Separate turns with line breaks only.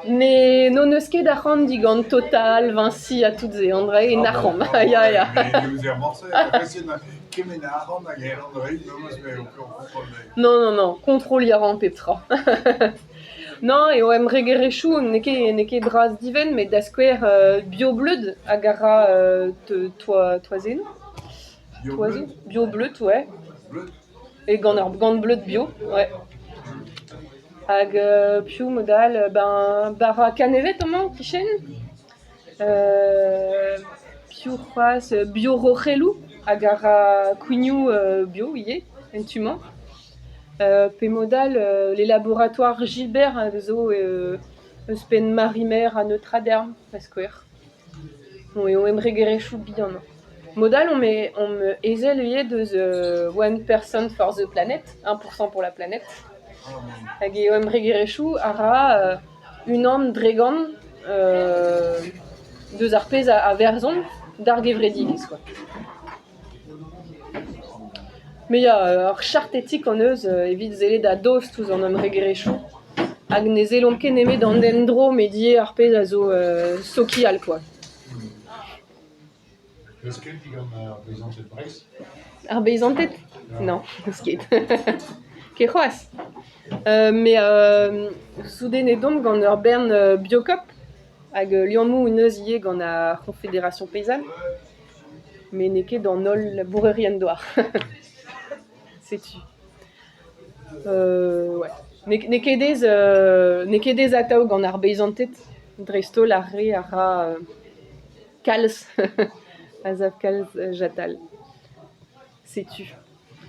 Non eus ket ac'hann digant Total, Vinci a tout ze, André et Nachom. Ya.
Mais nous er morse, kemen a ran hag er an reiñ, meus me o kontrol dezhi.
Non, kontroliaran petra. Non, et oem regerechou, ne ket bras diven, met da skwer bio-bleud hag ara toazen.
Bio-bleud.
Bio-bleud, ouais.
Bleud.
Et gant bleud bio, ouais. Hag piou modal, bara kanevet amañ, kichen. Piou c'hoaz bio-rochelou, hag ara kouignoù bio, ie, entumañ. Pe modal, les laboratoires Gilbert zo eus pen Marimer a Neutraderm, a skwer. Bon, eo emregerechou bihan. Modal, on me ezel eo deus one person for the planet, 1% pour la planète. Hag eo emregerechou ara unan dregan deus ar pezh a verzon d'ar gevredigez, quoi. Mais ya, ar chart etik an eus evit zelet a dost ouz an emregerechou. Hag ne zelon ket nemet an endro medier ar pezh a zo sokial, quoi.
Eus ket digant ar beizantet Breizh?
Ar beizantet ? Non, eus ket. Ket c'hoaz. Mais soudenn e dom gant ur bern biokop, hag liammoù uneus ie gant a Confédération Paysanne, mais ne ket d'an holl labourerien douar. Setu. Ouais. Ne ket ez atav gant ar beizantet, dreistol ar re ara kalz, a zav kalz jatal. Setu.